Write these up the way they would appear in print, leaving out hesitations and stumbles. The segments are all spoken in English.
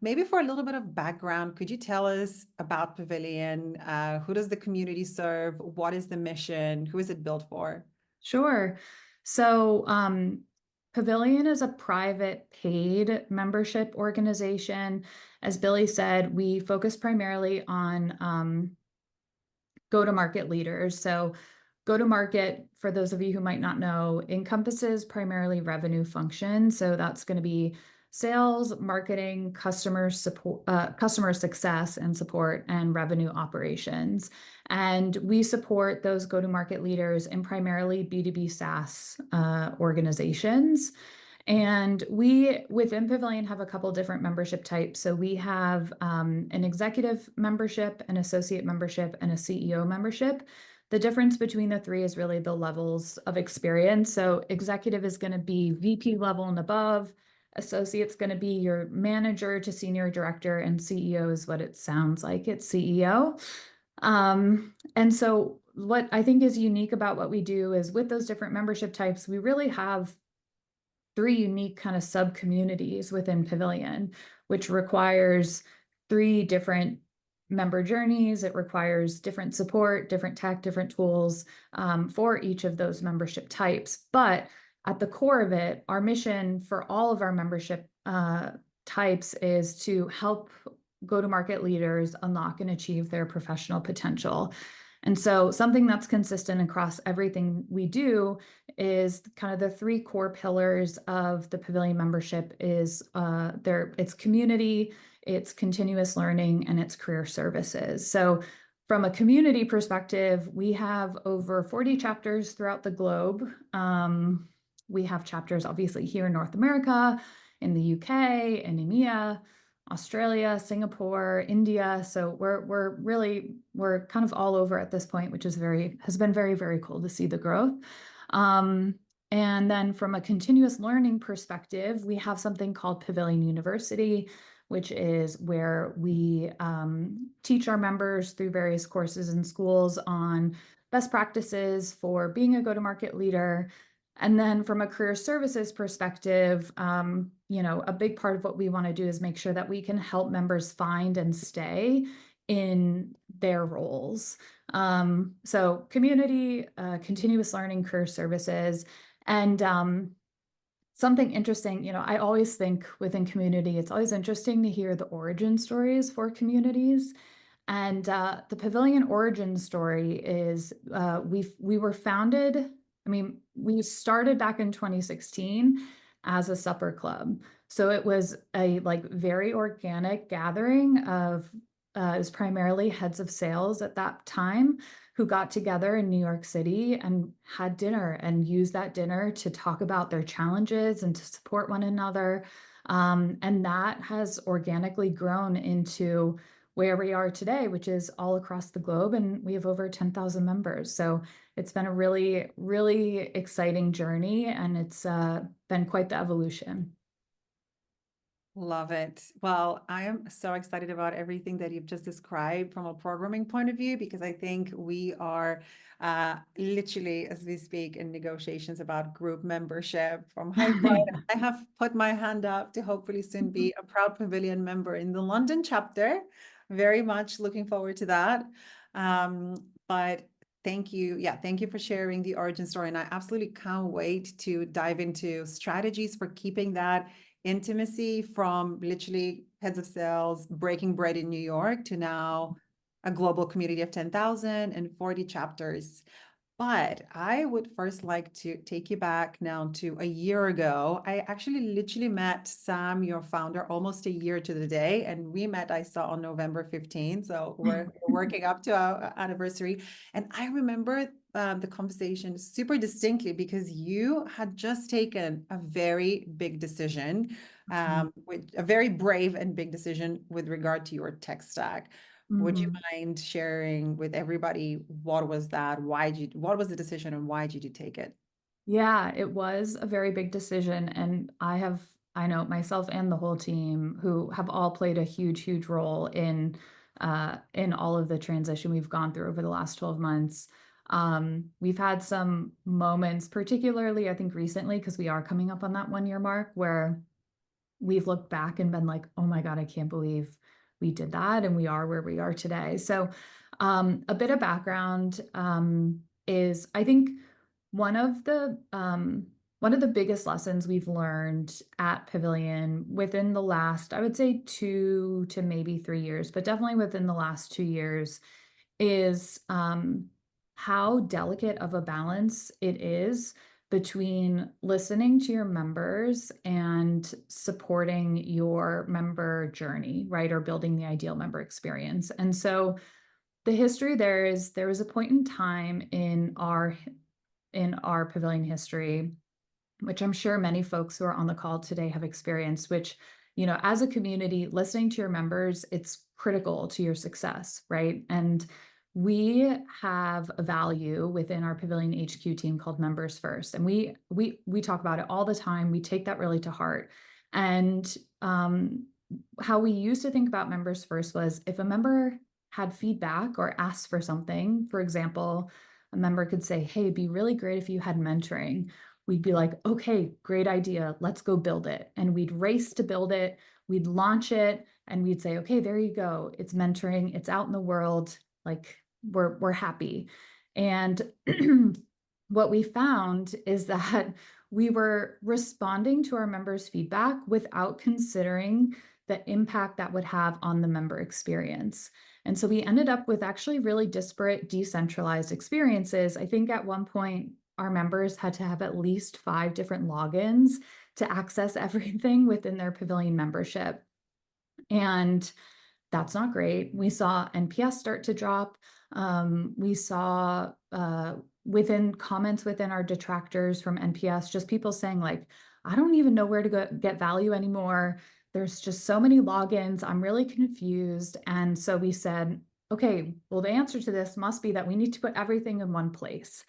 maybe for a little bit of background, could you tell us about Pavilion? Who does the community serve? What is the mission? Who is it built for? Sure. So, Pavilion is a private paid membership organization. As Billy said, we focus primarily on go-to-market leaders. So, go-to-market, for those of you who might not know, encompasses primarily revenue function. So that's going to be sales, marketing, customer support, customer success and support, and revenue operations. And we support those go-to-market leaders in primarily B2B SaaS organizations. And we within Pavilion have a couple different membership types. So we have an executive membership, an associate membership, and a CEO membership. The difference between the three is really the levels of experience. So executive is going to be VP level and above. Associate's going to be your manager to senior director, and CEO is what it sounds like. It's CEO. And so what I think is unique about what we do is with those different membership types, we really have three unique kind of sub communities within Pavilion, which requires three different member journeys. It requires different support, different tech, different tools for each of those membership types. But at the core of it, our mission for all of our membership types is to help go-to-market leaders unlock and achieve their professional potential. And so something that's consistent across everything we do is kind of the three core pillars of the Pavilion membership is it's community, it's continuous learning, and it's career services. So from a community perspective, we have over 40 chapters throughout the globe. We have chapters obviously here in North America, in the UK, in EMEA, Australia, Singapore, India. So we're kind of all over at this point, which has been very, very cool to see the growth. And then from a continuous learning perspective, we have something called Pavilion University, which is where we teach our members through various courses and schools on best practices for being a go-to-market leader. And then from a career services perspective, a big part of what we want to do is make sure that we can help members find and stay in their roles. So community, continuous learning, career services, and something interesting, I always think within community, it's always interesting to hear the origin stories for communities. And the Pavilion origin story is we were founded. We started back in 2016 as a supper club. So it was a very organic gathering of it was primarily heads of sales at that time who got together in New York City and had dinner and used that dinner to talk about their challenges and to support one another. And that has organically grown into where we are today, which is all across the globe, and we have over 10,000 members. So it's been a really, really exciting journey, and it's been quite the evolution. Love it. Well, I am so excited about everything that you've just described from a programming point of view, because I think we are literally, as we speak, in negotiations about group membership from Hivebrite. I have put my hand up to hopefully soon be a proud Pavilion member in the London chapter. Very much looking forward to that. But thank you. Yeah, thank you for sharing the origin story. And I absolutely can't wait to dive into strategies for keeping that intimacy from literally heads of sales breaking bread in New York to now a global community of 10,000 and 40 chapters. But I would first like to take you back now to a year ago. I actually literally met Sam, your founder, almost a year to the day. And we met, I saw, on November 15th. So we're working up to our anniversary. And I remember the conversation super distinctly because you had just taken a very big decision, with a very brave and big decision with regard to your tech stack. Would you Mhm. mind sharing with everybody what was that? What was the decision and why did you take it? Yeah, it was a very big decision. And I know myself and the whole team who have all played a huge, huge role in all of the transition we've gone through over the last 12 months. We've had some moments, particularly I think recently, because we are coming up on that 1 year mark, where we've looked back and been like, oh my God, I can't believe we did that. And we are where we are today. So a bit of background is I think one of the one of the biggest lessons we've learned at Pavilion within the last, I would say 2 to maybe 3 years, but definitely within the last 2 years, is how delicate of a balance it is between listening to your members and supporting your member journey, right? Or building the ideal member experience. And so the history there was a point in time in our Pavilion history, which I'm sure many folks who are on the call today have experienced, which, as a community, listening to your members, it's critical to your success, right? And we have a value within our Pavilion HQ team called Members First. And we talk about it all the time. We take that really to heart. And how we used to think about Members First was if a member had feedback or asked for something, for example, a member could say, hey, it'd be really great if you had mentoring. We'd be like, okay, great idea. Let's go build it. And we'd race to build it. We'd launch it and we'd say, okay, there you go. It's mentoring. It's out in the world. Like we're happy. And what we found is that we were responding to our members' feedback without considering the impact that would have on the member experience. And so we ended up with actually really disparate, decentralized experiences. I think at one point, our members had to have at least 5 different logins to access everything within their Pavilion membership. And that's not great. We saw NPS start to drop. We saw within comments within our detractors from NPS, just people saying like, I don't even know where to go get value anymore. There's just so many logins. I'm really confused. And so we said, okay, well, the answer to this must be that we need to put everything in one place.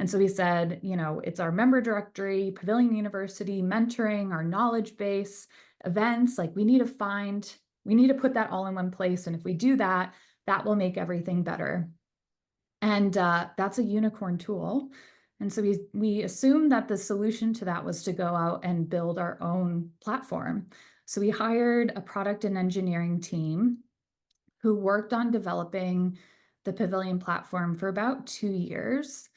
And so we said, it's our member directory, Pavilion University, mentoring, our knowledge base, events. Like we need to put that all in one place. And if we do that, that will make everything better. And that's a unicorn tool. And so we assumed that the solution to that was to go out and build our own platform. So we hired a product and engineering team who worked on developing the Pavilion platform for about 2 years.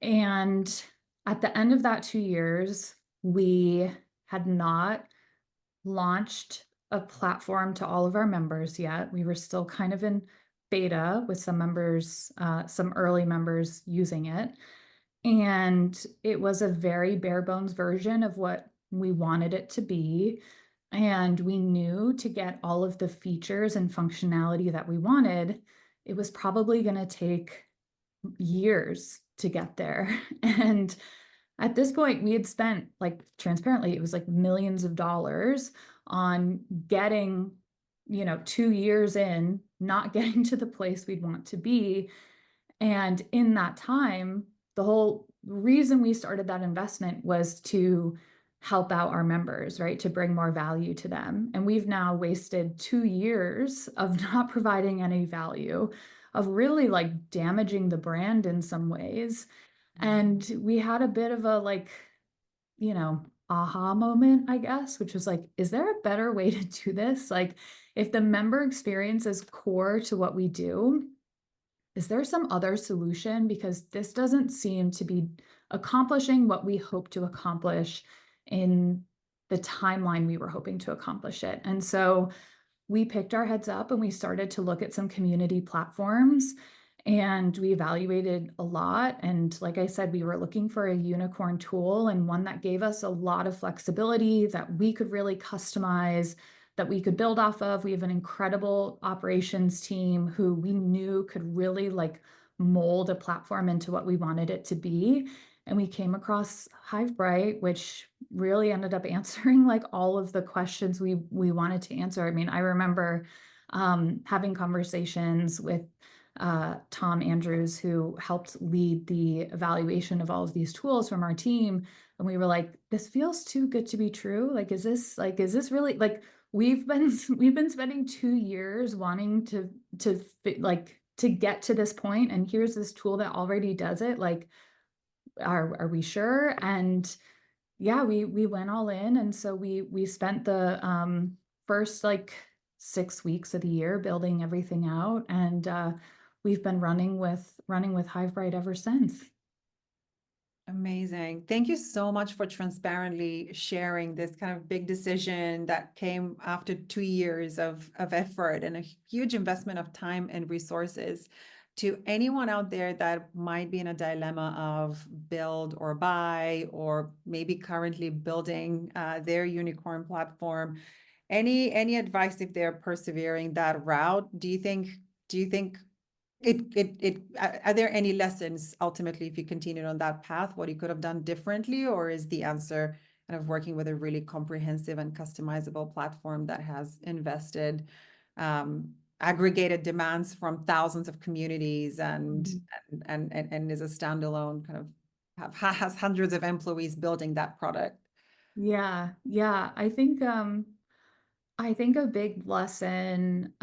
And at the end of that 2 years, we had not launched a platform to all of our members yet. We were still kind of in beta with some members, some early members using it. And it was a very bare bones version of what we wanted it to be. And we knew to get all of the features and functionality that we wanted, it was probably going to take years to get there. And at this point, we had spent, like, transparently, it was like millions of dollars on getting, 2 years in, not getting to the place we'd want to be. And in that time, the whole reason we started that investment was to help out our members, right? To bring more value to them. And we've now wasted 2 years of not providing any value, of really like damaging the brand in some ways. And we had a bit of a aha moment, I guess, which was like, is there a better way to do this? Like, if the member experience is core to what we do, is there some other solution? Because this doesn't seem to be accomplishing what we hope to accomplish in the timeline we were hoping to accomplish it. And so we picked our heads up and we started to look at some community platforms, and we evaluated a lot. And like I said, we were looking for a unicorn tool and one that gave us a lot of flexibility that we could really customize, that we could build off of. We have an incredible operations team who we knew could really like mold a platform into what we wanted it to be. And we came across Hivebrite, which really ended up answering like all of the questions we wanted to answer. I mean, I remember having conversations with Tom Andrews, who helped lead the evaluation of all of these tools from our team. And we were like, this feels too good to be true. Like, is this really like, we've been spending 2 years wanting to get to this point, and here's this tool that already does it. Like, are we sure? And yeah, we went all in, and so we spent the first like 6 weeks of the year building everything out, and we've been running with Hivebrite ever since. Amazing. Thank you so much for transparently sharing this kind of big decision that came after 2 years of effort and a huge investment of time and resources. To anyone out there that might be in a dilemma of build or buy, or maybe currently building their unicorn platform, any advice if they're persevering that route? Do you think are there any lessons ultimately if you continued on that path, what you could have done differently, or is the answer kind of working with a really comprehensive and customizable platform that has invested aggregated demands from thousands of communities Mhm. and is a standalone kind of has hundreds of employees building that product? Yeah, yeah. I think a big lesson,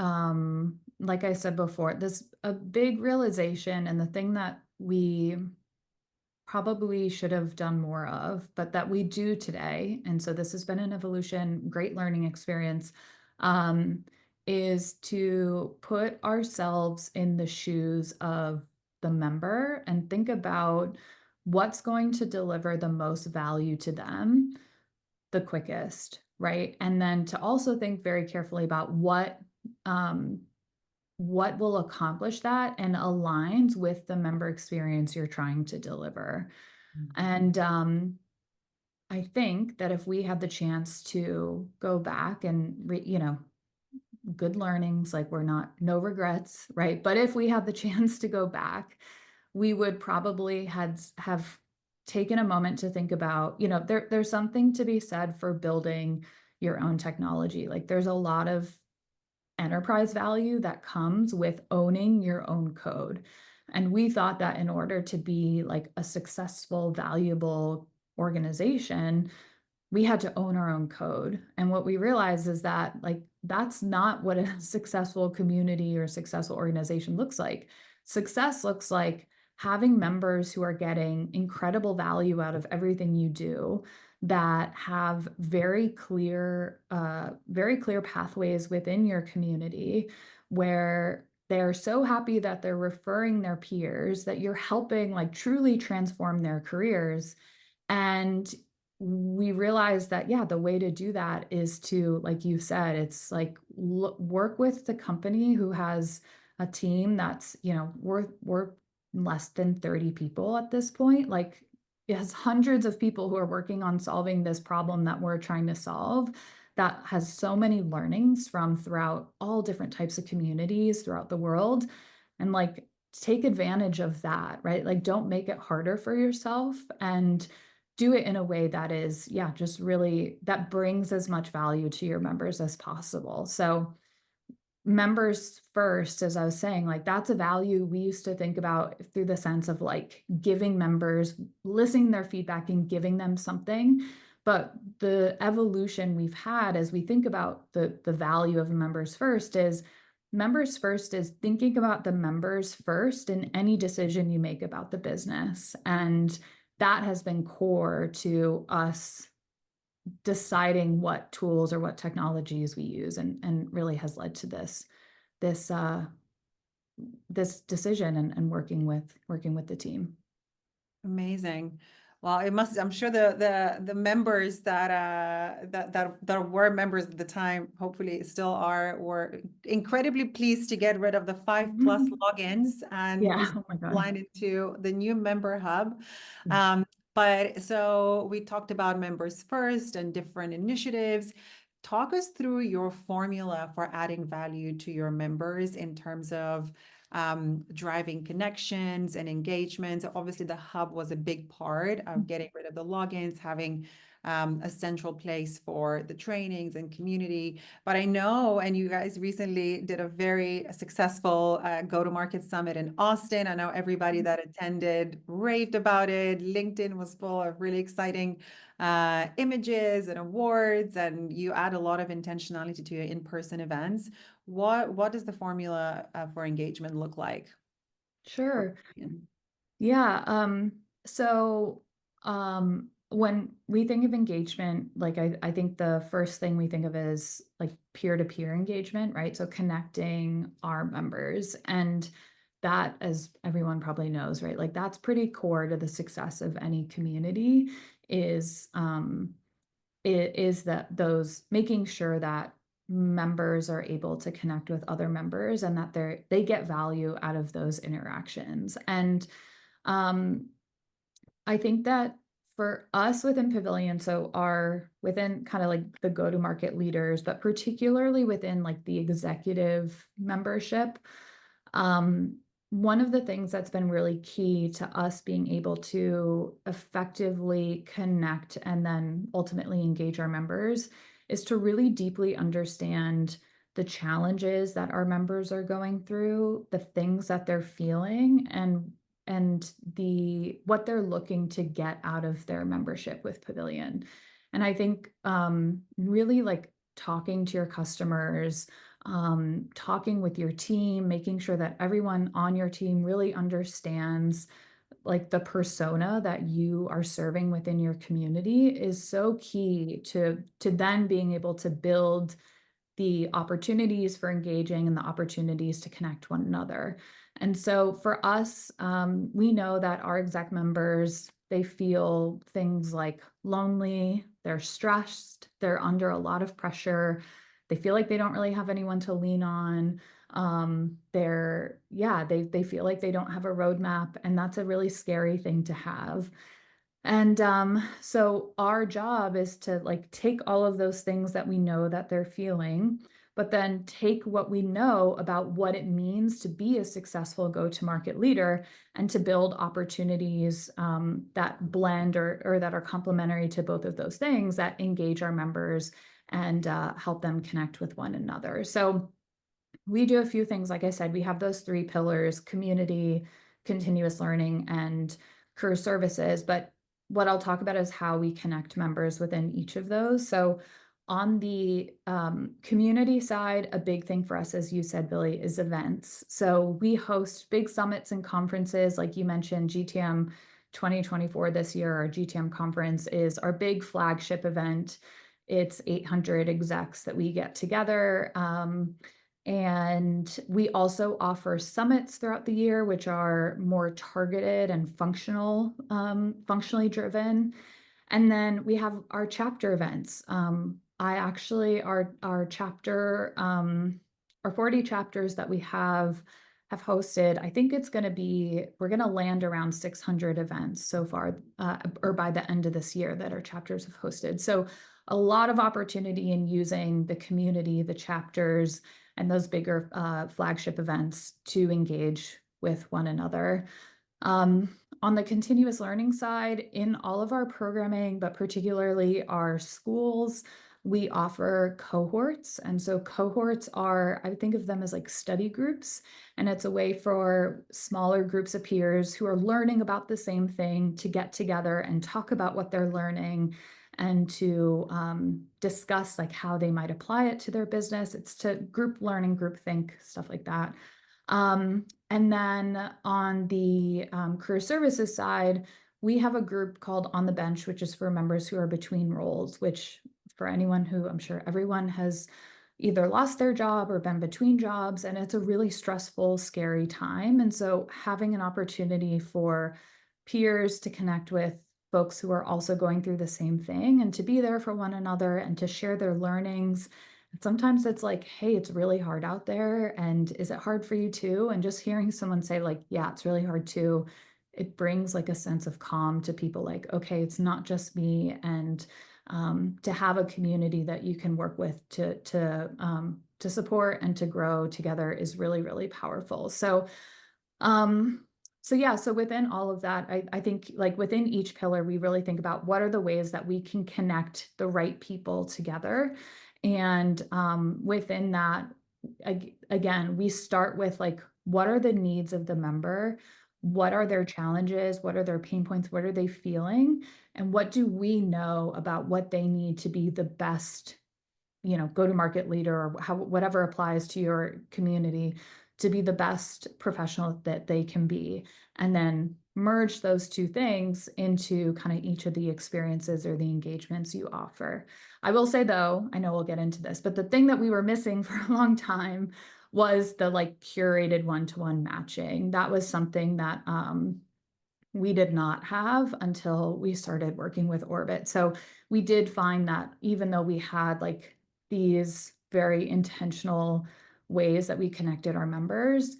like I said before, this a big realization, and the thing that we probably should have done more of, but that we do today, and so this has been an evolution, great learning experience, um, is to put ourselves in the shoes of the member and think about what's going to deliver the most value to them the quickest, right? And then to also think very carefully about um, what will accomplish that and aligns with the member experience you're trying to deliver. And I think that if we had the chance to go back and good learnings, like we're not no regrets, right? But if we had the chance to go back, we would probably have taken a moment to think about, there's something to be said for building your own technology. Like there's a lot of enterprise value that comes with owning your own code. And we thought that in order to be like a successful, valuable organization, we had to own our own code. And what we realized is that like that's not what a successful community or successful organization looks like. Success looks like having members who are getting incredible value out of everything you do, that have very clear pathways within your community where they're so happy that they're referring their peers, that you're helping like truly transform their careers. And we realized that, yeah, the way to do that is to, like you said, it's like work with the company who has a team that's, we're less than 30 people at this point. Like it has hundreds of people who are working on solving this problem that we're trying to solve, that has so many learnings from throughout all different types of communities throughout the world. And like take advantage of that, right? Like don't make it harder for yourself, and do it in a way that is, yeah, just really that brings as much value to your members as possible. So members first, as I was saying, like that's a value we used to think about through the sense of like giving members, listening to their feedback and giving them something. But the evolution we've had as we think about the value of members first is thinking about the members first in any decision you make about the business. And that has been core to us deciding what tools or what technologies we use, and really has led to this this decision, and working with the team. Amazing. Well, I'm sure the members that were members at the time, hopefully still are, were incredibly pleased to get rid of the 5+ logins and Yeah. be Oh my God. aligned into the new member hub. Yeah. Um, but so we talked about members first and different initiatives. Talk us through your formula for adding value to your members in terms of driving connections and engagements. Obviously, the hub was a big part of getting rid of the logins, having a central place for the trainings and community. But I know, and you guys recently did a very successful go-to-market summit in Austin. I know everybody that attended raved about it. LinkedIn was full of really exciting images and awards, and you add a lot of intentionality to your in-person events. What does the formula for engagement look like for Sure. Pavilion? Yeah. So when we think of engagement, like I think the first thing we think of is like peer-to-peer engagement, right? So connecting our members. And that, as everyone probably knows, right? Like that's pretty core to the success of any community is it is that those making sure that members are able to connect with other members and that they get value out of those interactions. And um I think that for us within Pavilion, so our within kind of like the go-to-market leaders, but particularly within like the executive membership, um, one of the things that's been really key to us being able to effectively connect and then ultimately engage our members is to really deeply understand the challenges that our members are going through, the things that they're feeling, and the what they're looking to get out of their membership with Pavilion. And I think really like talking to your customers, talking with your team, making sure that everyone on your team really understands like the persona that you are serving within your community is so key to then being able to build the opportunities for engaging and the opportunities to connect one another. And so for us, we know that our exec members, they feel things like lonely, they're stressed, they're under a lot of pressure, they feel like they don't really have anyone to lean on. They feel like they don't have a roadmap, and that's a really scary thing to have. And so our job is to like take all of those things that we know that they're feeling, but then take what we know about what it means to be a successful go-to-market leader and to build opportunities that blend or that are complementary to both of those things that engage our members and help them connect with one another. So we do a few things. Like I said, we have those three pillars: community, continuous learning, and career services. But what I'll talk about is how we connect members within each of those. So on the community side, a big thing for us, as you said, Billy, is events. So we host big summits and conferences. Like you mentioned, GTM 2024 this year, our GTM conference is our big flagship event. It's 800 execs that we get together. And we also offer summits throughout the year, which are more targeted and functionally driven. And then we have our chapter events. Our chapter, our 40 chapters that we have hosted, I think we're going to land around 600 events so far, or by the end of this year that our chapters have hosted. So a lot of opportunity in using the community, the chapters, and those bigger flagship events to engage with one another. On the continuous learning side, in all of our programming, but particularly our schools, we offer cohorts. And so cohorts are, I think of them as like study groups. And it's a way for smaller groups of peers who are learning about the same thing to get together and talk about what they're learning and to discuss like how they might apply it to their business. It's to group learning, group think, stuff like that. And then on the career services side, we have a group called On the Bench, which is for members who are between roles, which for anyone who I'm sure everyone has either lost their job or been between jobs, and it's a really stressful, scary time. And so having an opportunity for peers to connect with folks who are also going through the same thing and to be there for one another and to share their learnings. Sometimes it's like, hey, it's really hard out there. And is it hard for you too? And just hearing someone say like, yeah, it's really hard too. It brings like a sense of calm to people like, okay, it's not just me. And to have a community that you can work with to support and to grow together is really, really powerful. Um, so within all of that, I think like within each pillar, we really think about what are the ways that we can connect the right people together. And within that, again, we start with like, what are the needs of the member? What are their challenges? What are their pain points? What are they feeling? And what do we know about what they need to be the best, go-to-market leader, or whatever applies to your community, to be the best professional that they can be. And then merge those two things into kind of each of the experiences or the engagements you offer. I will say though, I know we'll get into this, but the thing that we were missing for a long time was the like curated one-to-one matching. That was something that we did not have until we started working with Orbiit. So we did find that even though we had like these very intentional ways that we connected our members,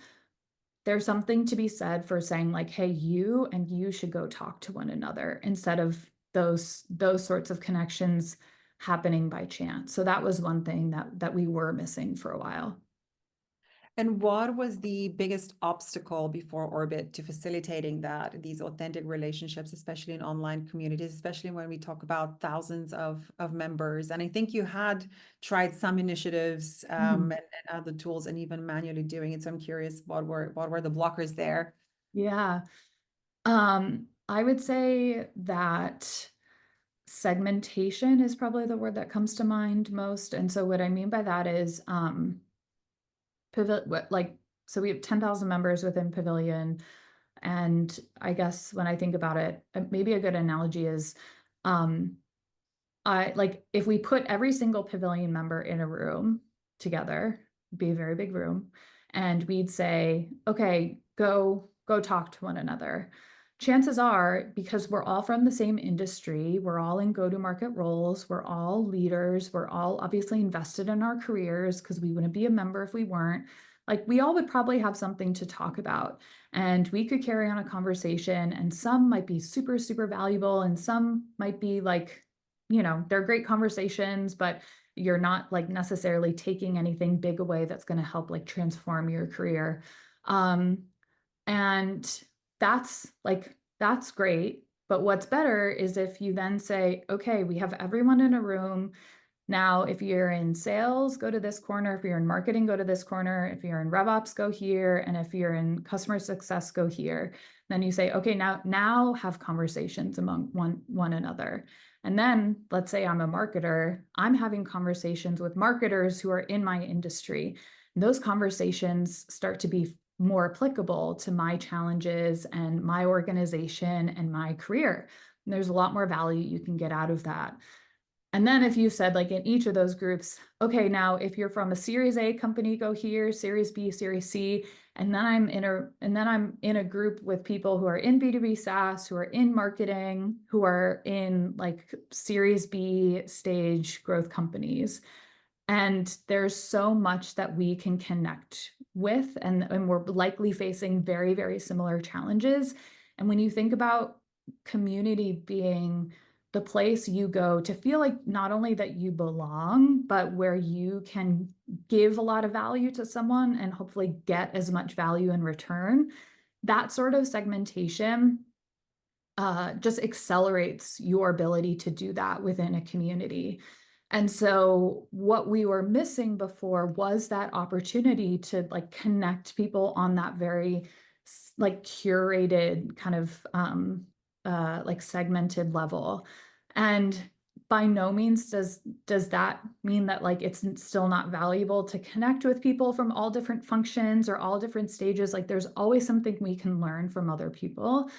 there's something to be said for saying like, hey, you and you should go talk to one another instead of those sorts of connections happening by chance. So that was one thing that we were missing for a while. And what was the biggest obstacle before Orbiit to facilitating that, these authentic relationships, especially in online communities, especially when we talk about thousands of members? And I think you had tried some initiatives and other tools and even manually doing it. So I'm curious, what were the blockers there? Yeah. I would say that segmentation is probably the word that comes to mind most. And so what I mean by that is like, so we have 10,000 members within Pavilion. And I guess when I think about it, maybe a good analogy is I like if we put every single Pavilion member in a room together, it'd be a very big room, and we'd say, okay, go talk to one another. Chances are, because we're all from the same industry, we're all in go-to-market roles, we're all leaders, we're all obviously invested in our careers because we wouldn't be a member if we weren't. Like we all would probably have something to talk about, and we could carry on a conversation, and some might be super, super valuable, and some might be like, they're great conversations, but you're not like necessarily taking anything big away that's going to help like transform your career. And that's great. But what's better is if you then say, okay, we have everyone in a room. Now, if you're in sales, go to this corner. If you're in marketing, go to this corner. If you're in RevOps, go here. And if you're in customer success, go here. Then you say, okay, now have conversations among one another. And then let's say I'm a marketer, I'm having conversations with marketers who are in my industry. And those conversations start to be more applicable to my challenges and my organization and my career. And there's a lot more value you can get out of that. And then if you said like in each of those groups, okay, now if you're from a Series A company, go here, Series B, Series C, and then I'm in a group with people who are in B2B SaaS, who are in marketing, who are in like Series B stage growth companies. And there's so much that we can connect with, and we're likely facing very, very similar challenges. And when you think about community being the place you go to feel like not only that you belong, but where you can give a lot of value to someone and hopefully get as much value in return, that sort of segmentation just accelerates your ability to do that within a community. And so what we were missing before was that opportunity to like connect people on that very like curated kind of like segmented level. And by no means does that mean that like it's still not valuable to connect with people from all different functions or all different stages. Like there's always something we can learn from other people.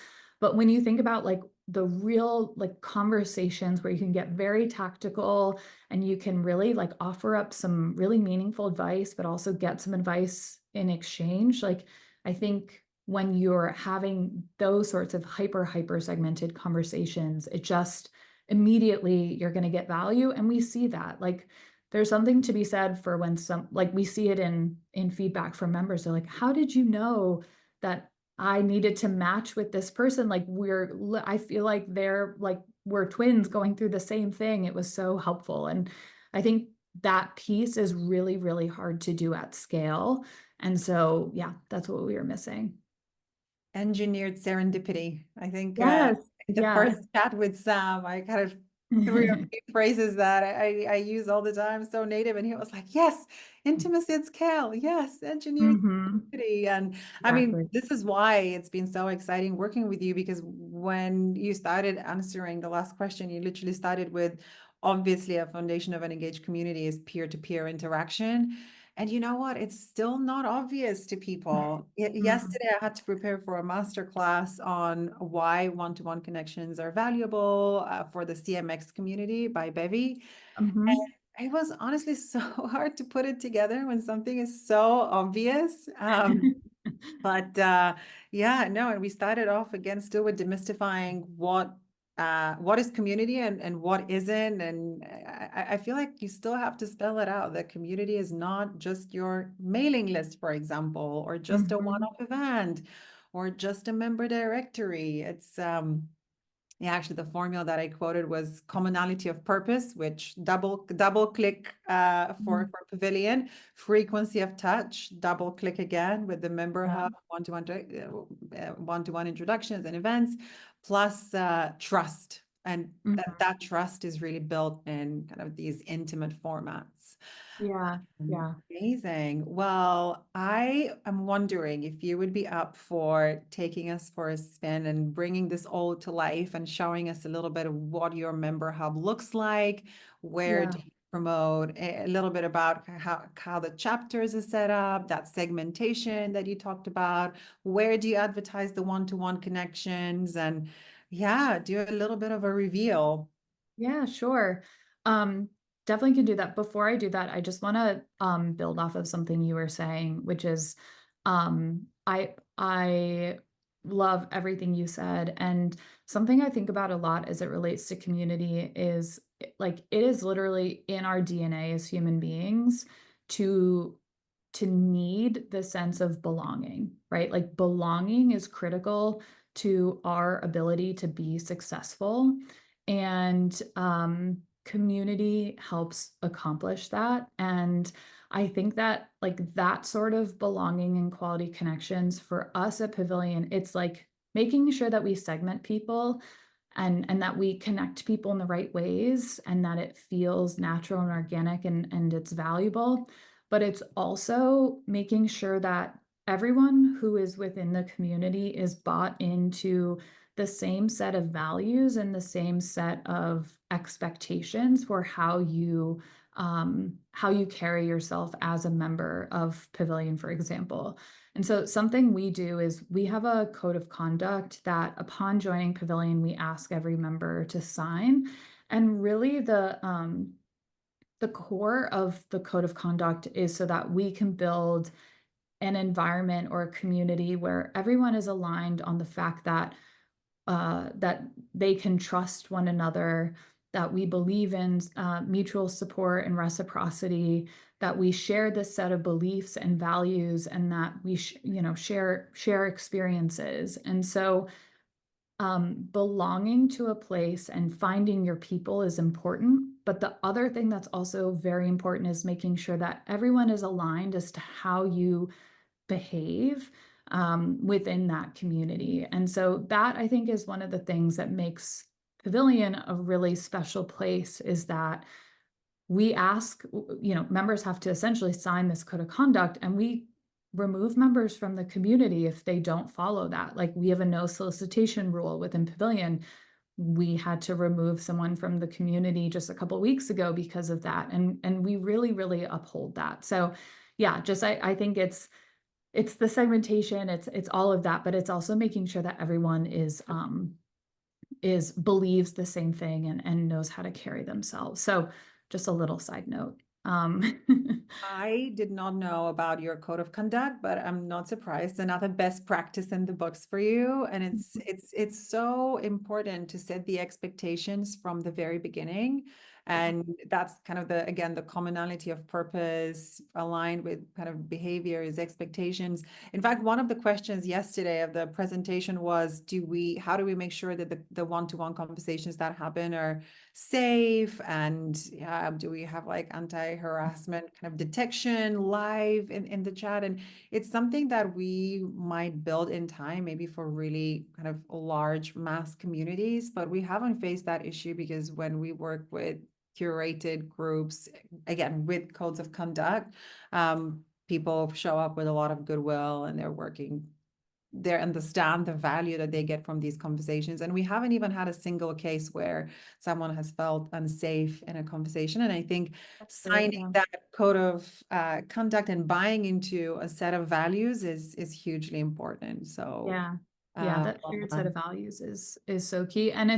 But when you think about like the real like conversations where you can get very tactical and you can really like offer up some really meaningful advice, but also get some advice in exchange, like I think when you're having those sorts of hyper segmented conversations, it just immediately you're going to get value. And we see that like there's something to be said for when some like we see it in feedback from members. They're like, how did you know that I needed to match with this person? Like I feel like we're twins going through the same thing. It was so helpful. And I think that piece is really, really hard to do at scale. And so, yeah, that's what we were missing. Engineered serendipity. I think Yes. the Yeah. first chat with Sam, I kind of threw a few phrases that I use all the time, so native, and he was like, yes, intimacy at scale, yes, engineered Hmm. serendipity. And I mean, Exactly. this is why it's been so exciting working with you, because when you started answering the last question, you literally started with obviously a foundation of an engaged community is peer-to-peer interaction. And you know what? It's still not obvious to people. Mm, Yesterday, I had to prepare for a master class on why one-to-one connections are valuable for the CMX community by Bevy. mhm. And it was honestly so hard to put it together when something is so obvious. But yeah, no, and we started off again still with demystifying what is community and what isn't. And I feel like you still have to spell it out. That community is not just your mailing list, for example, or just a Mhm. one-off event, or just a member directory. It's yeah, actually, the formula that I quoted was commonality of purpose, which double click Mm. for Pavilion, frequency of touch, double click again with the member Yeah. hub, one-to-one introductions and events, plus trust, and Mhm. that trust is really built in kind of these intimate formats. Yeah. Yeah. Amazing. Well, I am wondering if you would be up for taking us for a spin and bringing this all to life and showing us a little bit of what your member hub looks like, where Yeah. do you promote, a little bit about how the chapters are set up, that segmentation that you talked about, where do you advertise the one-to-one connections, and yeah, do a little bit of a reveal. Yeah, sure. Um, Definitely can do that. Before I do that, I just want to build off of something you were saying, which is I love everything you said. And something I think about a lot as it relates to community is like it is literally in our DNA as human beings to need the sense of belonging, right? Like belonging is critical to our ability to be successful. And community helps accomplish that. And I think that like that sort of belonging and quality connections for us at Pavilion, it's like making sure that we segment people and that we connect people in the right ways and that it feels natural and organic and it's valuable. But it's also making sure that everyone who is within the community is bought into the same set of values and the same set of expectations for how you carry yourself as a member of Pavilion, for example. And so something we do is we have a code of conduct that upon joining Pavilion, we ask every member to sign. And really the core of the code of conduct is so that we can build an environment or a community where everyone is aligned on the fact that they can trust one another, that we believe in mutual support and reciprocity, that we share this set of beliefs and values, and that we share experiences. And so belonging to a place and finding your people is important. But the other thing that's also very important is making sure that everyone is aligned as to how you behave within that community. And so that I think is one of the things that makes Pavilion a really special place is that we ask, members have to essentially sign this code of conduct and we remove members from the community if they don't follow that. Like we have a no solicitation rule within Pavilion. We had to remove someone from the community just a couple of weeks ago because of that. And we really, really uphold that. So yeah, just I think it's the segmentation, it's all of that, but it's also making sure that everyone is believes the same thing and knows how to carry themselves. So just a little side note. I did not know about your code of conduct, but I'm not surprised. Another best practice in the books for you. And it's so important to set the expectations from the very beginning. And that's kind of the commonality of purpose aligned with kind of behaviors, expectations. In fact, one of the questions yesterday of the presentation was, how do we make sure that the one-to-one conversations that happen are safe, and do we have like anti-harassment kind of detection live in the chat? And it's something that we might build in time, maybe for really kind of large mass communities, but we haven't faced that issue because when we work with curated groups, again with codes of conduct, people show up with a lot of goodwill and they're working they understand the value that they get from these conversations. And we haven't even had a single case where someone has felt unsafe in a conversation. And I think That's great. signing Yeah. that code of conduct and buying into a set of values is hugely important. So Yeah. Yeah, uh, that shared set of values is so key. And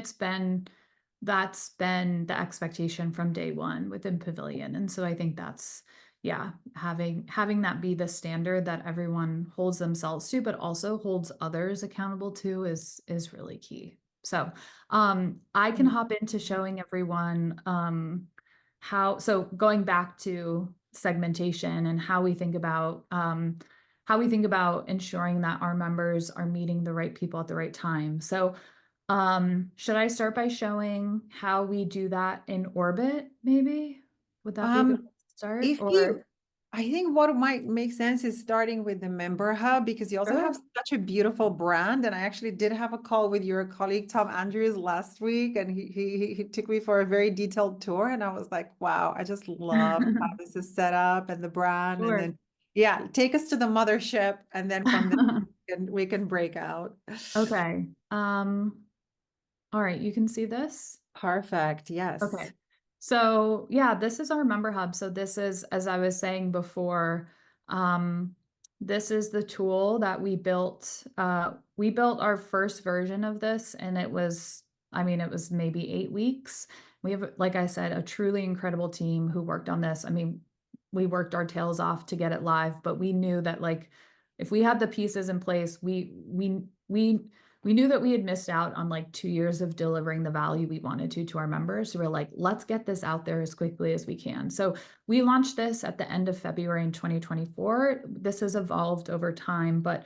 that's been the expectation from day one within Pavilion. And so I think that's, yeah, having that be the standard that everyone holds themselves to, but also holds others accountable to is really key. So I can hop into showing everyone so going back to segmentation and how we think about ensuring that our members are meeting the right people at the right time. So, should I start by showing how we do that in Orbiit, maybe? Would that be a good um, place to start? if Or you, I think what might make sense is starting with the member hub because you also have sure. such a beautiful brand. And I actually did have a call with your colleague Tom Andrews last week, and he took me for a very detailed tour. And I was like, wow, I just love how this is set up and the brand. And Sure. then, yeah, take us to the mothership, and then from there we can break out. Okay. All right, you can see this. Perfect. Yes. Okay. So yeah, this is our member hub. So this is, as I was saying before, um, this is the tool that we built. We built our first version of this, and it was maybe 8 weeks. We have, like I said, a truly incredible team who worked on this. I mean, we worked our tails off to get it live, but we knew that like if we had the pieces in place, we knew that we had missed out on like 2 years of delivering the value we wanted to our members. So we're like, let's get this out there as quickly as we can. So we launched this at the end of February in 2024. This has evolved over time, but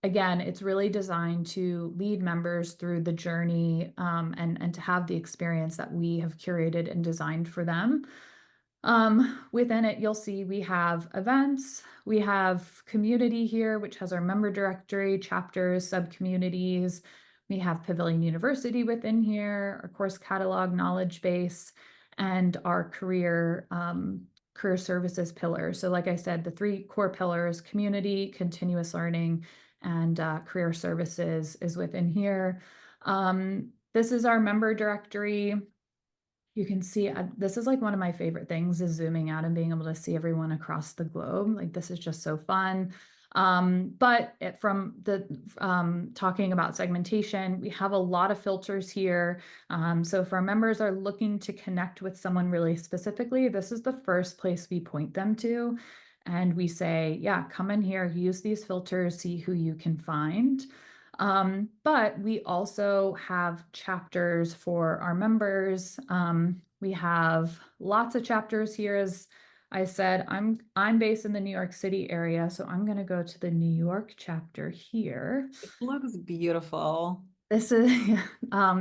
again, it's really designed to lead members through the journey and to have the experience that we have curated and designed for them. Within it, you'll see we have events, we have community here, which has our member directory, chapters, sub-communities. We have Pavilion University within here, our course catalog, knowledge base, and our career services pillar. So like I said, the three core pillars, community, continuous learning, and career services is within here. This is our member directory. You can see this is like one of my favorite things is zooming out and being able to see everyone across the globe. Like this is just so fun. From the talking about segmentation, we have a lot of filters here. So if our members are looking to connect with someone really specifically, this is the first place we point them to. And we say, yeah, come in here, use these filters, see who you can find. But we also have chapters for our members. We have lots of chapters here. As I said, I'm based in the New York City area, so I'm going to go to the New York chapter here. It looks beautiful. This is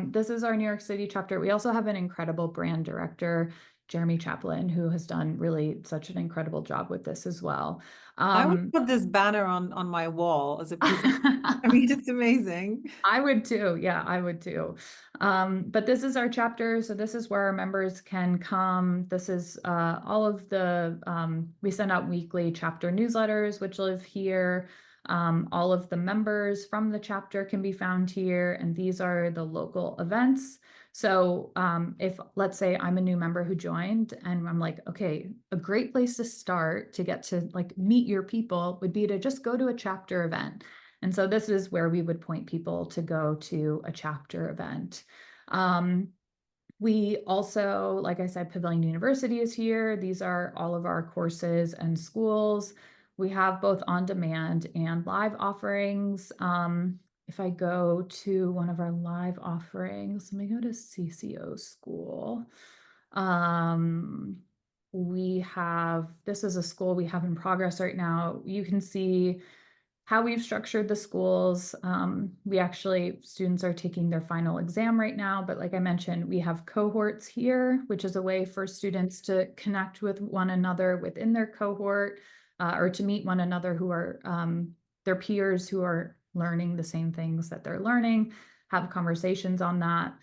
this is our New York City chapter. We also have an incredible brand director, Jeremy Chaplin, who has done really such an incredible job with this as well. I would Um, put this banner on my wall as a piece of, I mean, it's amazing. I would too. Yeah, I would too. But this is our chapter. So this is where our members can come. This is all of we send out weekly chapter newsletters, which live here. All of the members from the chapter can be found here. And these are the local events. So if, let's say, I'm a new member who joined and I'm like, okay, a great place to start to get to like meet your people would be to just go to a chapter event. And so this is where we would point people to go to a chapter event. We also, like I said, Pavilion University is here. These are all of our courses and schools. We have both on-demand and live offerings. If I go to one of our live offerings, let me go to CCO school. This is a school we have in progress right now. You can see how we've structured the schools. Students are taking their final exam right now, but like I mentioned, we have cohorts here, which is a way for students to connect with one another within their cohort, or to meet one another who are their peers who are learning the same things that they're learning, have conversations on that.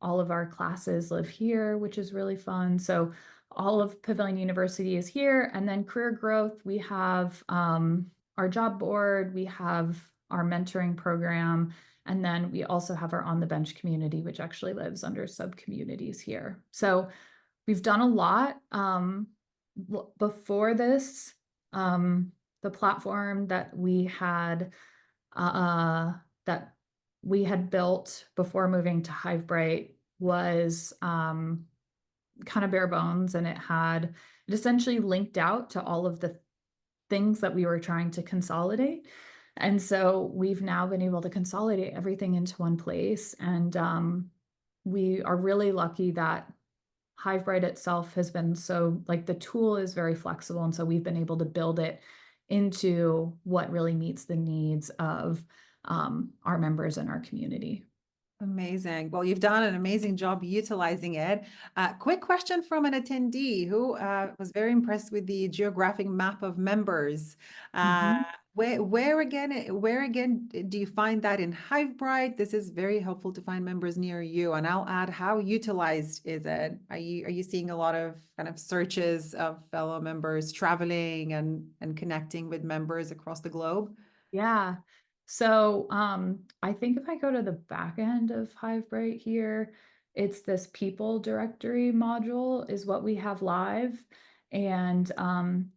All of our classes live here, which is really fun. So all of Pavilion University is here. And then career growth, we have our job board, we have our mentoring program, and then we also have our on the bench community, which actually lives under sub communities here. So we've done a lot. Before this, the platform uh, that we had built before moving to Hivebrite was kind of bare bones, and it essentially linked out to all of the things that we were trying to consolidate. And so we've now been able to consolidate everything into one place. And we are really lucky that Hivebrite itself has been so, like, the tool is very flexible. And so we've been able to build it into what really meets the needs of our members and our community. Amazing. Well, you've done an amazing job utilizing it. Quick question from an attendee who was very impressed with the geographic map of members. Mhm. Where again do you find that in Hivebrite? This is very helpful to find members near you. And I'll add, how utilized is it? Are you seeing a lot of kind of searches of fellow members traveling and connecting with members across the globe? Yeah. So I think if I go to the back end of Hivebrite here, it's this people directory module is what we have live. And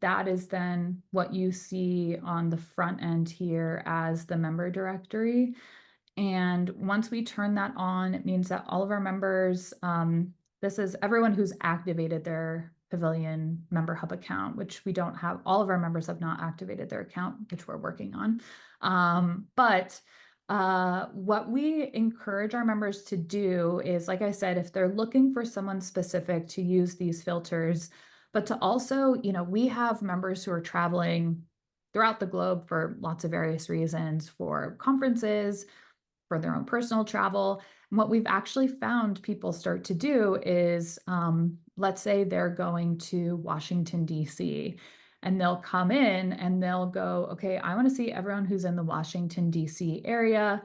that is then what you see on the front end here as the member directory. And once we turn that on, it means that all of our members, this is everyone who's activated their Pavilion Member Hub account, which we don't have. All of our members have not activated their account, which we're working on. But what we encourage our members to do is, like I said, if they're looking for someone specific, to use these filters, but to also, we have members who are traveling throughout the globe for lots of various reasons, for conferences, for their own personal travel. And what we've actually found people start to do is, let's say they're going to Washington, D.C., and they'll come in and they'll go, okay, I want to see everyone who's in the Washington, D.C. area.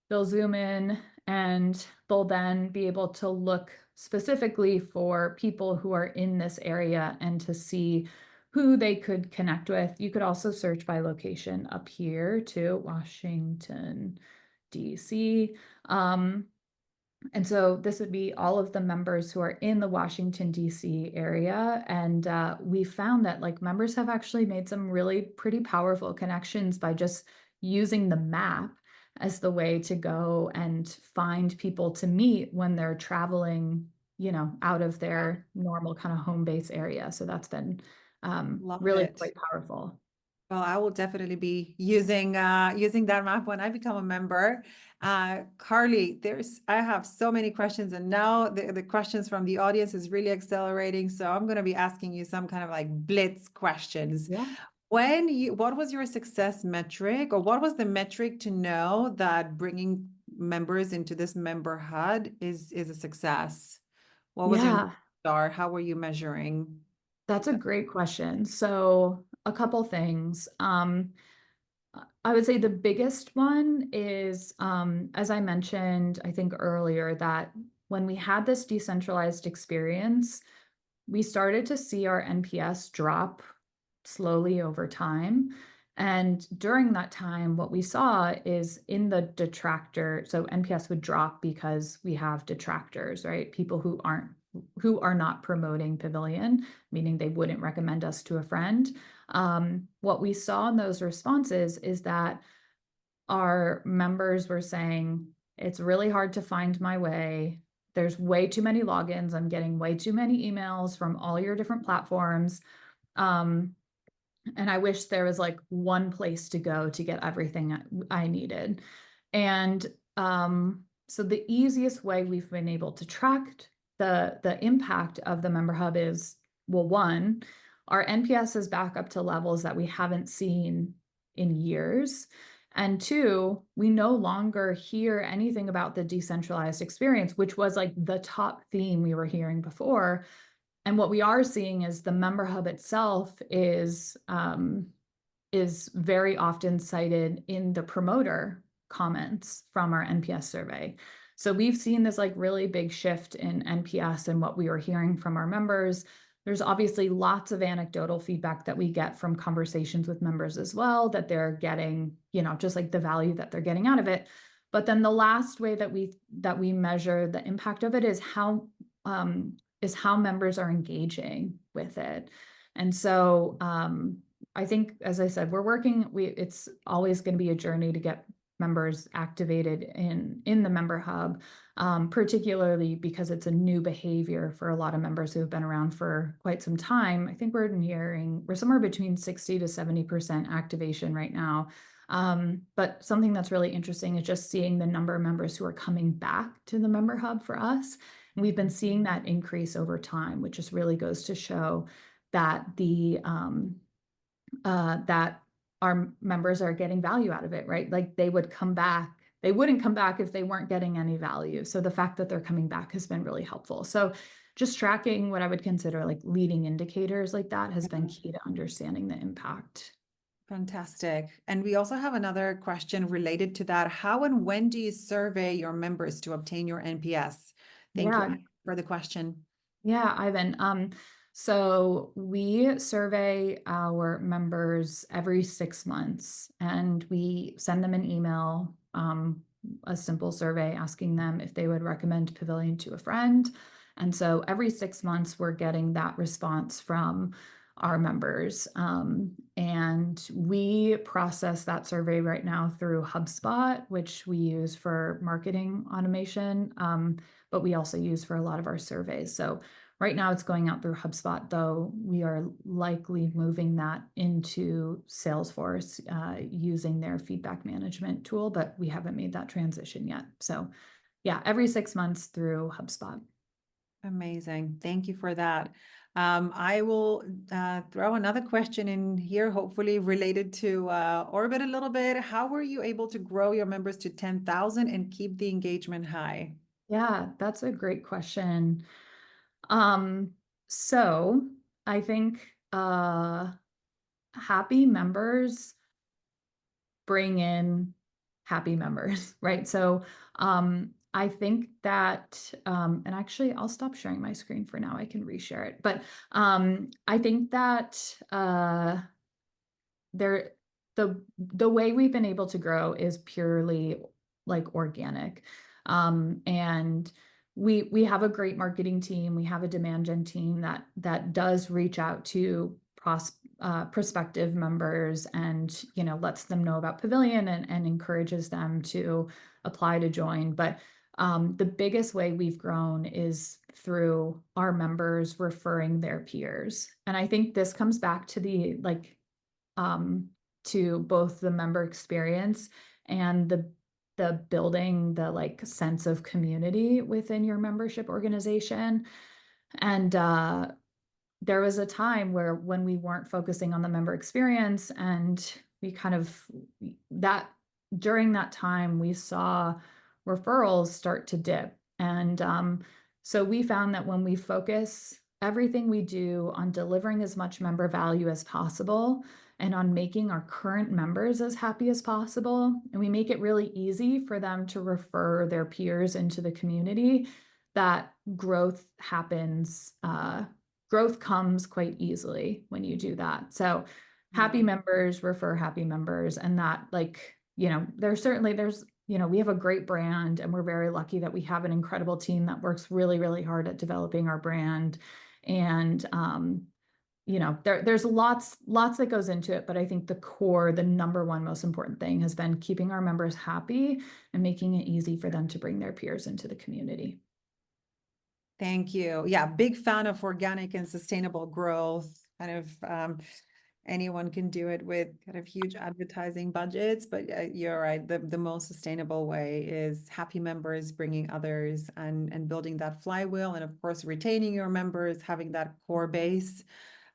They'll zoom in and they'll then be able to look specifically for people who are in this area and to see who they could connect with. You could also search by location up here to Washington, DC. And so this would be all of the members who are in the Washington, DC area. And we found that, like, members have actually made some really pretty powerful connections by just using the map as the way to go and find people to meet when they're traveling, out of their normal kind of home base area. So that's been Love really it. quite powerful. Well, I will definitely be using that map when I become a member. Carly, I have so many questions, and now the questions from the audience is really accelerating. So I'm going to be asking you some kind of like blitz questions. Yeah. What was your success metric, or what was the metric to know that bringing members into this member hub is a success? What was your North Yeah. star? How were you measuring? That's a great question. So, a couple things. I would say the biggest one is, as I mentioned, I think earlier, that when we had this decentralized experience, we started to see our NPS drop slowly over time. And during that time, what we saw is in the detractor, so NPS would drop because we have detractors, right? People who are not promoting Pavilion, meaning they wouldn't recommend us to a friend. What we saw in those responses is that our members were saying, it's really hard to find my way. There's way too many logins. I'm getting way too many emails from all your different platforms. Um, and I wish there was like one place to go to get everything I needed. And so the easiest way we've been able to track the impact of the member hub is, well, one, our NPS is back up to levels that we haven't seen in years. And two, we no longer hear anything about the decentralized experience, which was like the top theme we were hearing before. And what we are seeing is the member hub itself is very often cited in the promoter comments from our NPS survey. So we've seen this like really big shift in NPS and what we were hearing from our members. There's obviously lots of anecdotal feedback that we get from conversations with members as well, that they're getting, just like the value that they're getting out of it. But then the last way that we measure the impact of it is how members are engaging with it. And so I think, as I said, it's always going to be a journey to get members activated in the member hub, particularly because it's a new behavior for a lot of members who have been around for quite some time. I think we're somewhere between 60 to 70% activation right now. But something that's really interesting is just seeing the number of members who are coming back to the member hub for us. And we've been seeing that increase over time, which just really goes to show that that our members are getting value out of it, right? Like they wouldn't come back if they weren't getting any value. So the fact that they're coming back has been really helpful. So just tracking what I would consider like leading indicators like that has been key to understanding the impact. Fantastic. And we also have another question related to that. How and when do you survey your members to obtain your NPS? Thank you for the question. Yeah, Ivan. So we survey our members every 6 months, and we send them an email, a simple survey asking them if they would recommend Pavilion to a friend. And so every 6 months, we're getting that response from our members. And we process that survey right now through HubSpot, which we use for marketing automation, but we also use for a lot of our surveys. So right now it's going out through HubSpot, though we are likely moving that into Salesforce using their feedback management tool, but we haven't made that transition yet. So yeah, every 6 months through HubSpot. Amazing. Thank you for that. I will throw another question in here, hopefully related to Orbiit a little bit. How were you able to grow your members to 10,000 and keep the engagement high? Yeah, that's a great question. So I think happy members bring in happy members, right? So I think that, and actually I'll stop sharing my screen for now. I can reshare it. But I think that the way we've been able to grow is purely like organic. And we have a great marketing team. We have a demand gen team that does reach out to prospective members and lets them know about Pavilion and encourages them to apply to join. But the biggest way we've grown is through our members referring their peers. And I think this comes back to the to both the member experience and the building the like sense of community within your membership organization. And there was a time when we weren't focusing on the member experience, and we kind of during that time we saw referrals start to dip. And so we found that when we focus everything we do on delivering as much member value as possible and on making our current members as happy as possible, and we make it really easy for them to refer their peers into the community, that growth happens. Growth comes quite easily when you do that. So happy members refer happy members, and that there's we have a great brand, and we're very lucky that we have an incredible team that works really, really hard at developing our brand. And there's lots that goes into it, but I think the number one most important thing has been keeping our members happy and making it easy for them to bring their peers into the community. Thank you. Yeah, big fan of organic and sustainable growth. Kind of anyone can do it with kind of huge advertising budgets, but you're right. The most sustainable way is happy members bringing others and building that flywheel, and of course retaining your members, having that core base.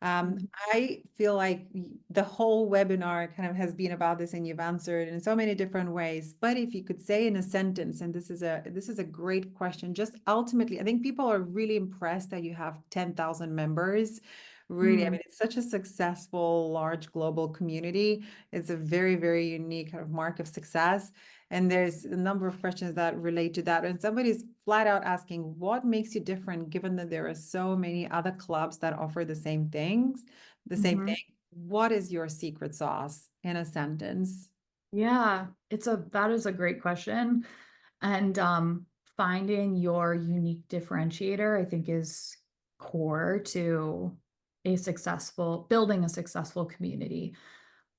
I feel like the whole webinar kind of has been about this, and you've answered in so many different ways. But if you could say in a sentence, and this is a great question, just ultimately, I think people are really impressed that you have 10,000 members. really, I Mm, mean, it's such a successful, large global community. It's a very, very unique kind of mark of success. And there's a number of questions that relate to that. And somebody's flat out asking, what makes you different, given that there are so many other clubs that offer the same things, the same mhm. thing? What is your secret sauce in a sentence? Yeah, that is a great question. And finding your unique differentiator, I think, is core to building a successful community.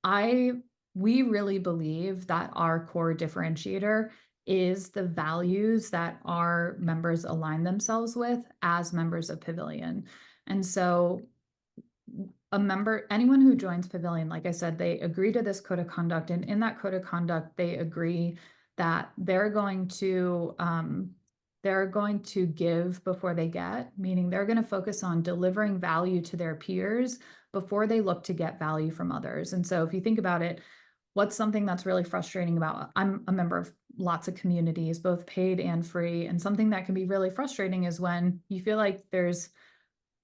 I We really believe that our core differentiator is the values that our members align themselves with as members of Pavilion. And so anyone who joins Pavilion, like I said, they agree to this code of conduct, and in that code of conduct, they agree that they're going to give before they get, meaning they're going to focus on delivering value to their peers before they look to get value from others. And so if you think about it, what's something that's really frustrating about, I'm a member of lots of communities, both paid and free, and something that can be really frustrating is when you feel like there's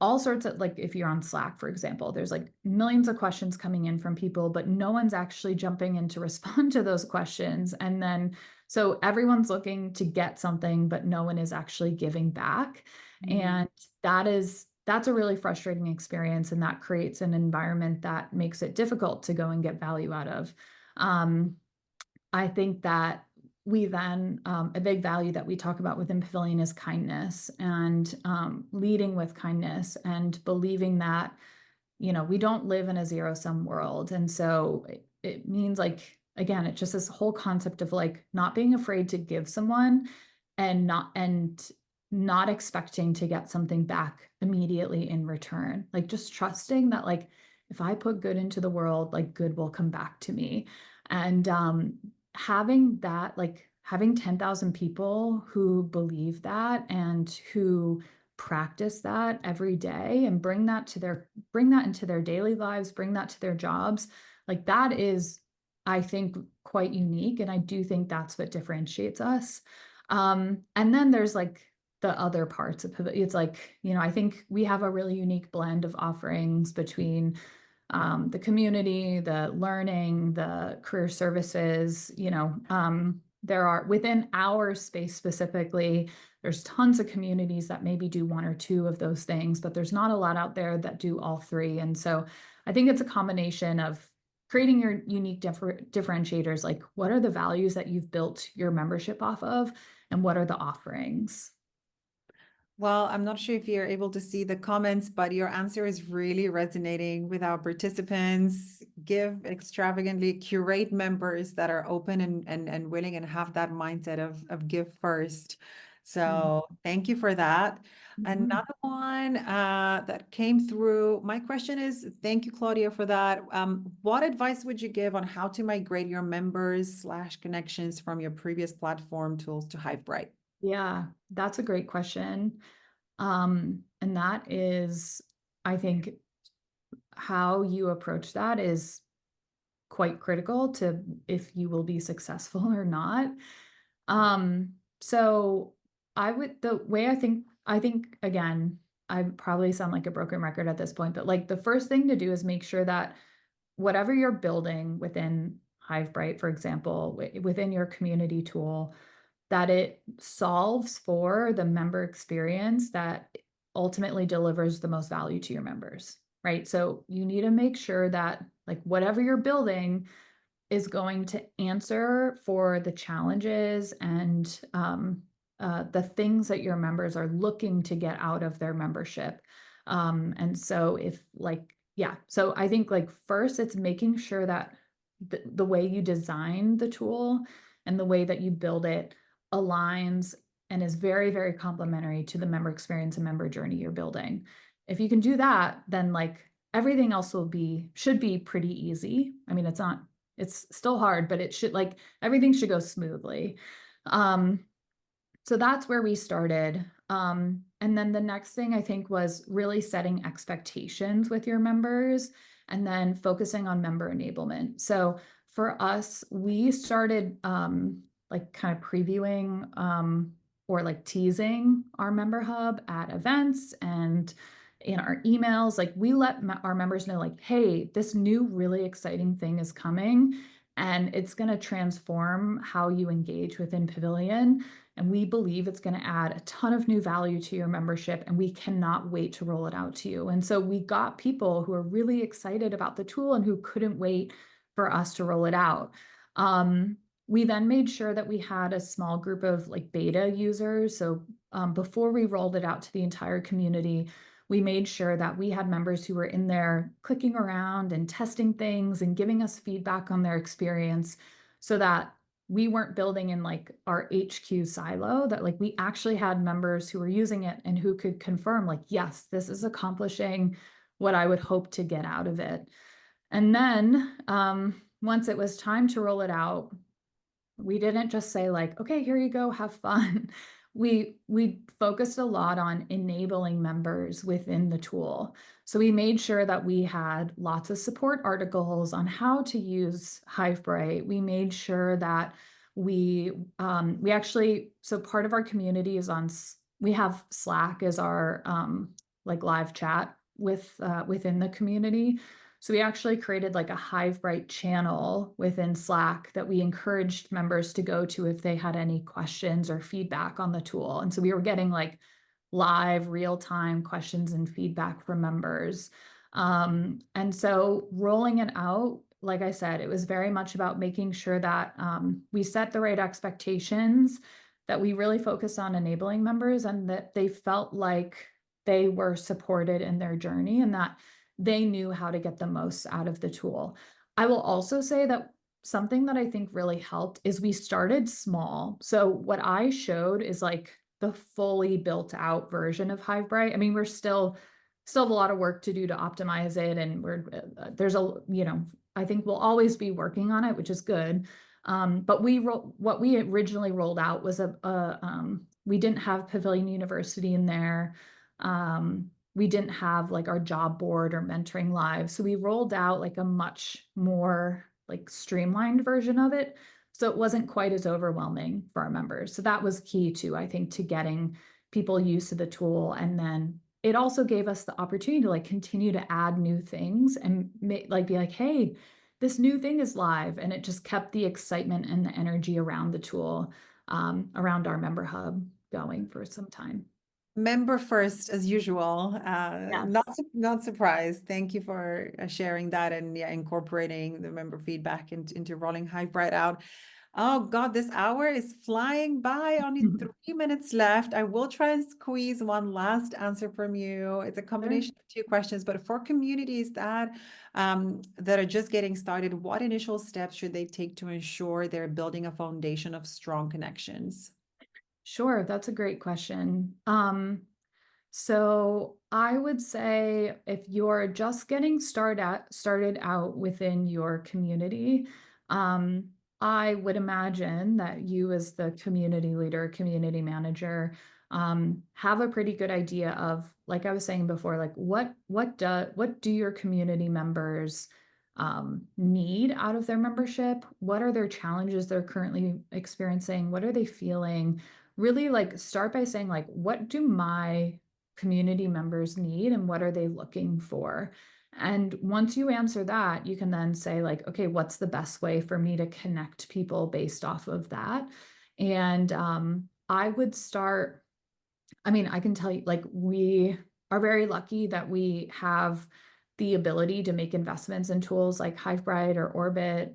all sorts of, like, if you're on Slack, for example, there's like millions of questions coming in from people, but no one's actually jumping in to respond to those questions. And then, so everyone's looking to get something, but no one is actually giving back. Mm. And that's a really frustrating experience. And that creates an environment that makes it difficult to go and get value out of. Um, I think that we then, a big value that we talk about within Pavilion is kindness, and leading with kindness, and believing that, we don't live in a zero sum world. And so it means, like, again, it's just this whole concept of like not being afraid to give someone, and not expecting to get something back immediately in return. Like just trusting that, like, if I put good into the world, like good will come back to me. And having that, like having 10,000 people who believe that and who practice that every day and bring that into their daily lives, bring that to their jobs, like that is, I think, quite unique. And I do think that's what differentiates us. And then there's like the other parts of Pivot. It's like, I think we have a really unique blend of offerings between the community, the learning, the career services. There are, within our space specifically, there's tons of communities that maybe do one or two of those things, but there's not a lot out there that do all three. And so I think it's a combination of creating your unique differentiators, like what are the values that you've built your membership off of, and what are the offerings. Well, I'm not sure if you're able to see the comments, but your answer is really resonating with our participants. Give extravagantly, curate members that are open and willing and have that mindset of give first. So thank you for that. Mhm. Another one that came through. My question is, thank you, Claudia, for that. What advice would you give on how to migrate your members/connections from your previous platform tools to Hivebrite? Yeah, that's a great question. And that is, I think, how you approach that is quite critical to if you will be successful or not. So the way I think again, I probably sound like a broken record at this point, but like the first thing to do is make sure that whatever you're building within Hivebrite, for example, within your community tool, that it solves for the member experience that ultimately delivers the most value to your members, right? So you need to make sure that, like, whatever you're building is going to answer for the challenges and the things that your members are looking to get out of their membership. And so so I think, like, first it's making sure that the way you design the tool and the way that you build it aligns and is very, very complementary to the member experience and member journey you're building. If you can do that, then like everything else should be pretty easy. I mean, it's still hard, but it should, like, everything should go smoothly. Um, so that's where we started. And then the next thing I think was really setting expectations with your members and then focusing on member enablement. So for us, we started like kind of previewing or like teasing our member hub at events and in our emails. Like we let our members know like, hey, this new really exciting thing is coming and it's going to transform how you engage within Pavilion. And we believe it's going to add a ton of new value to your membership, and we cannot wait to roll it out to you. And so we got people who are really excited about the tool and who couldn't wait for us to roll it out. We then made sure that we had a small group of like beta users. So before we rolled it out to the entire community, we made sure that we had members who were in there clicking around and testing things and giving us feedback on their experience, so that we weren't building in like our HQ silo, that like we actually had members who were using it and who could confirm like, yes, this is accomplishing what I would hope to get out of it. And then once it was time to roll it out, we didn't just say like, okay, here you go, have fun. We focused a lot on enabling members within the tool. So we made sure that we had lots of support articles on how to use Hivebrite. We made sure that we actually, so part of our community is on, we have Slack as our like live chat within the community. So we actually created like a Hivebrite channel within Slack that we encouraged members to go to if they had any questions or feedback on the tool. And so we were getting like live real-time questions and feedback from members. And so rolling it out, like I said, it was very much about making sure that we set the right expectations, that we really focused on enabling members, and that they felt like they were supported in their journey and that they knew how to get the most out of the tool. I will also say that something that I think really helped is we started small. So what I showed is like the fully built out version of Hivebrite. I mean, we're still have a lot of work to do to optimize it, and there's a, you know, I think we'll always be working on it, which is good. But what we originally rolled out was we didn't have Pavilion University in there. We didn't have like our job board or mentoring live. So we rolled out like a much more like streamlined version of it. So it wasn't quite as overwhelming for our members. So that was key too, I think, to getting people used to the tool. And then it also gave us the opportunity to like continue to add new things and like be like, hey, this new thing is live. And it just kept the excitement and the energy around the tool, around our member hub going for some time. Member first, as usual. Yes. Not surprised. Thank you for sharing that, and yeah, incorporating the member feedback into rolling Hivebrite out. Oh God, this hour is flying by. Only 3 minutes left. I will try and squeeze one last answer from you. It's a combination of two questions, but for communities that that are just getting started, what initial steps should they take to ensure they're building a foundation of strong connections? Sure, that's a great question. So I would say if you're just getting started out within your community, I would imagine that you as the community leader, community manager, have a pretty good idea of, like I was saying before, like what do your community members need out of their membership? What are their challenges they're currently experiencing? What are they feeling? Really like start by saying like, what do my community members need and what are they looking for? And once you answer that, you can then say like, okay, what's the best way for me to connect people based off of that? And I would start, I mean, I can tell you, like, we are very lucky that we have the ability to make investments in tools like Hivebrite or Orbiit.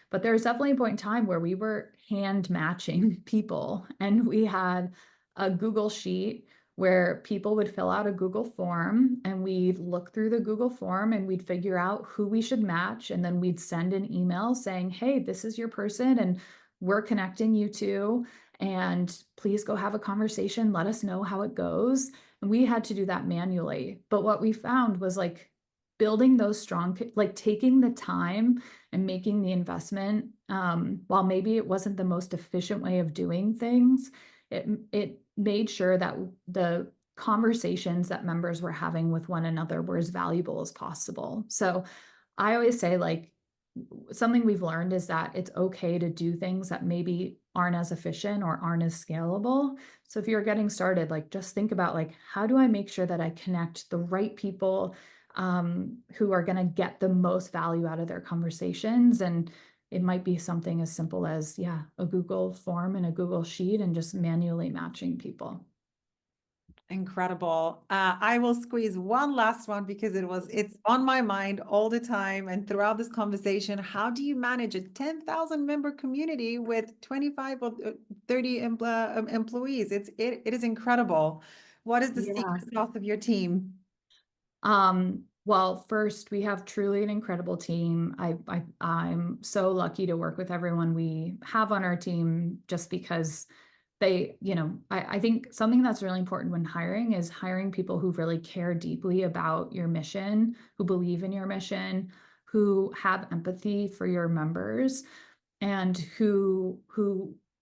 But there's definitely a point in time where we were hand matching people, and we had a Google sheet where people would fill out a Google form, and we'd look through the Google form and we'd figure out who we should match. And then we'd send an email saying, hey, this is your person, and we're connecting you to, and please go have a conversation. Let us know how it goes. And we had to do that manually. But what we found was like building those strong, like taking the time and making the investment, while maybe it wasn't the most efficient way of doing things, it made sure that the conversations that members were having with one another were as valuable as possible. So I always say like something we've learned is that it's okay to do things that maybe aren't as efficient or aren't as scalable. So if you're getting started, like just think about like, how do I make sure that I connect the right people who are going to get the most value out of their conversations? And it might be something as simple as, yeah, a Google form and a Google sheet and just manually matching people. Incredible. I will squeeze one last one because it's on my mind all the time and throughout this conversation. How do you manage a 10,000 member community with 25 or 30 employees? It is incredible. What is the Yeah. secret sauce of your team? Well, first, we have truly an incredible team. I'm so lucky to work with everyone we have on our team just because I think something that's really important when hiring is hiring people who really care deeply about your mission, who believe in your mission, who have empathy for your members, and who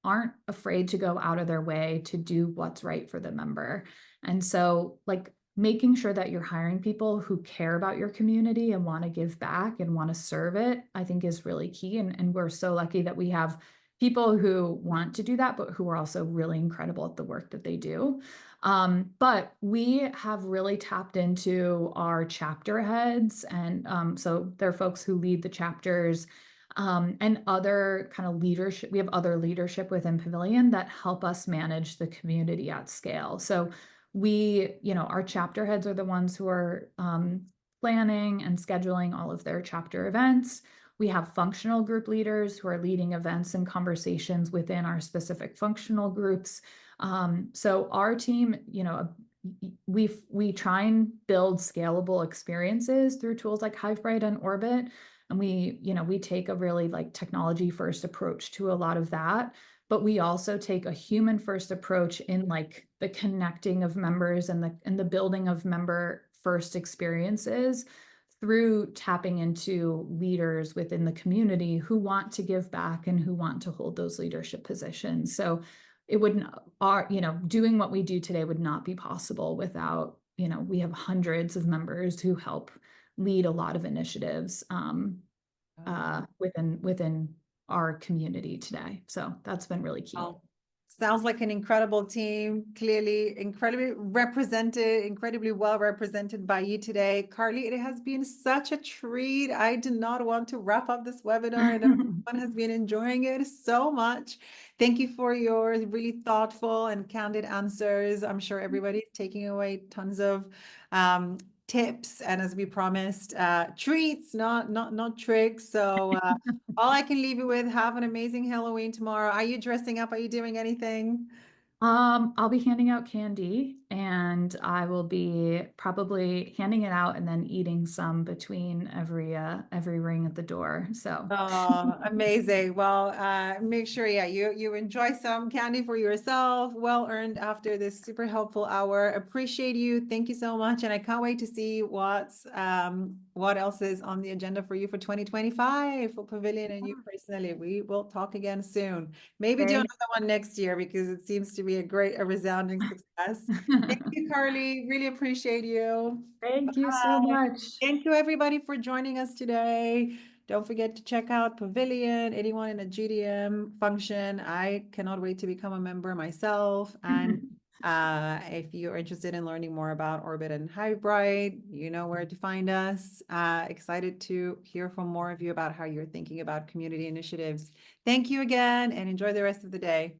aren't afraid to go out of their way to do what's right for the member. And so like making sure that you're hiring people who care about your community and want to give back and want to serve it, I think is really key. And we're so lucky that we have people who want to do that, but who are also really incredible at the work that they do. But we have really tapped into our chapter heads. And so they're folks who lead the chapters and other kind of leadership. We have other leadership within Pavilion that help us manage the community at scale. So our chapter heads are the ones who are planning and scheduling all of their chapter events. We have functional group leaders who are leading events and conversations within our specific functional groups. So our team, we try and build scalable experiences through tools like Hivebrite and Orbiit. And we take a really like technology first approach to a lot of that, but we also take a human first approach in like the connecting of members and the building of member first experiences through tapping into leaders within the community who want to give back and who want to hold those leadership positions. So it wouldn't, doing what we do today would not be possible without, we have hundreds of members who help lead a lot of initiatives within our community today. So that's been really key. Wow. Sounds like an incredible team, clearly incredibly represented, incredibly well represented by you today. Carly, it has been such a treat. I do not want to wrap up this webinar, and everyone has been enjoying it so much. Thank you for your really thoughtful and candid answers. I'm sure everybody's taking away tons of tips, and as we promised, treats, not tricks. So all I can leave you with, have an amazing Halloween tomorrow. Are you dressing up? Are you doing anything? I'll be handing out candy and I will be probably handing it out and then eating some between every ring at the door. So Oh, amazing. Well, make sure, yeah, you enjoy some candy for yourself. Well earned after this super helpful hour. Appreciate you. Thank you so much. And I can't wait to see what else is on the agenda for you for 2025 for Pavilion and you personally. We will talk again soon. Maybe do thank another one next year because it seems to be a resounding success. Thank you, Carly. Really appreciate you. Thank you so Bye. much. Thank you, everybody, for joining us today. Don't forget to check out Pavilion, anyone in a GDM function. I cannot wait to become a member myself. And if you're interested in learning more about Orbiit and Hivebrite, you know where to find us. Excited to hear from more of you about how you're thinking about community initiatives. Thank you again and enjoy the rest of the day.